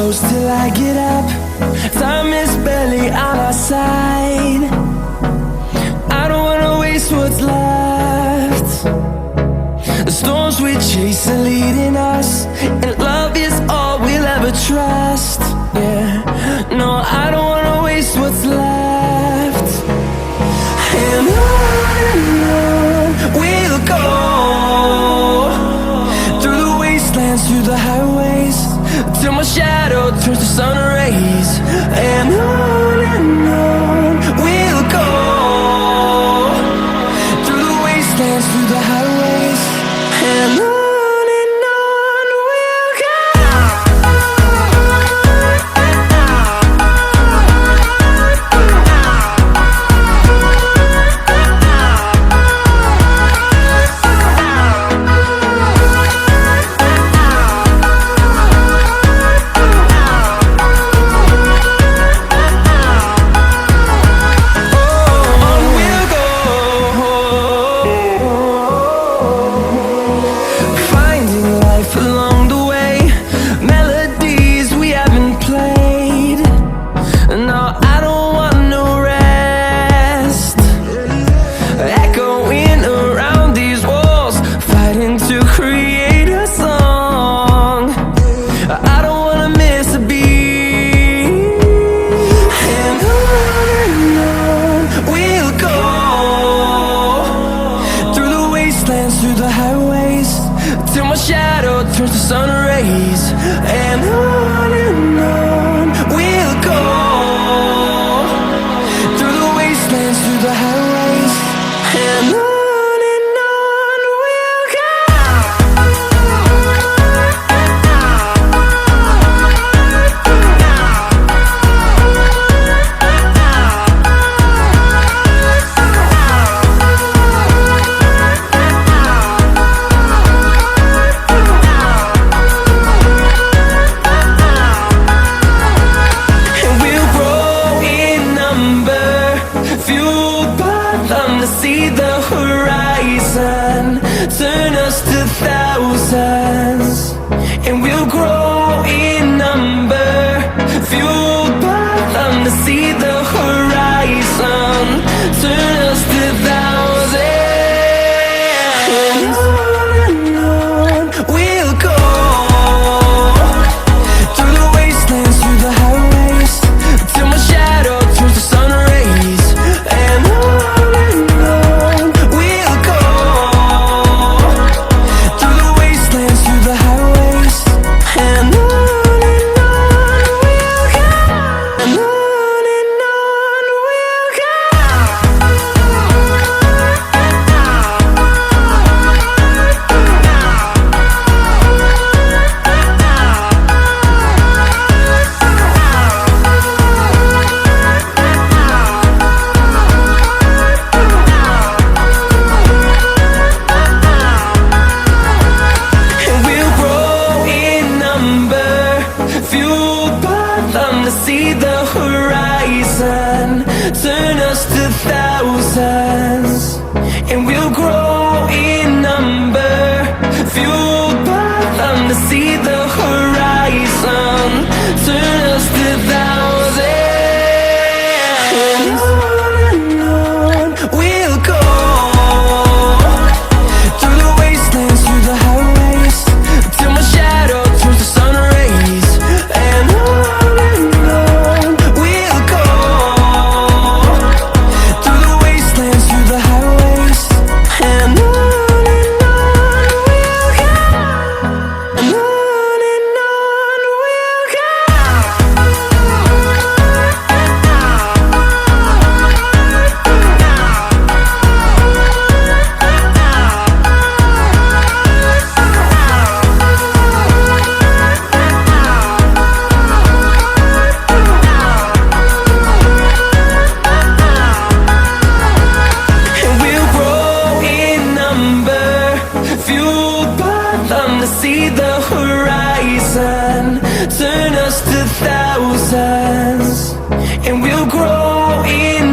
close till I get up. Time is barely on our side. I don't wanna waste what's left. The storms we chase are leading us, and love is all we'll ever trust. Yeah, no, I don't wanna waste what's left. And on we'll go, through the wastelands, through the highways, till my shadow turns to sun rays. And on we'll go, through the wastelands, through the highways, and on we'll go. Through the highways, till my shadow turns to sun rays. And on we'll go, through the wastelands, through the highways, and on we'll go. See the horizon, turn us to thousands, and we'll grow in number, fueled by them. To see the horizon, turn us to thousands, and on we'll go, through the wastelands, through the highways, till my shadow turns to sun rays. And see the horizon, turn us to thousands, and we'll grow in number, fueled by them. To see the horizon, turn us to thousands, and on we'll go, through the wastelands, through the highways, till my shadow turns to sun rays. And see the horizon, turn us to thousands, and we'll grow in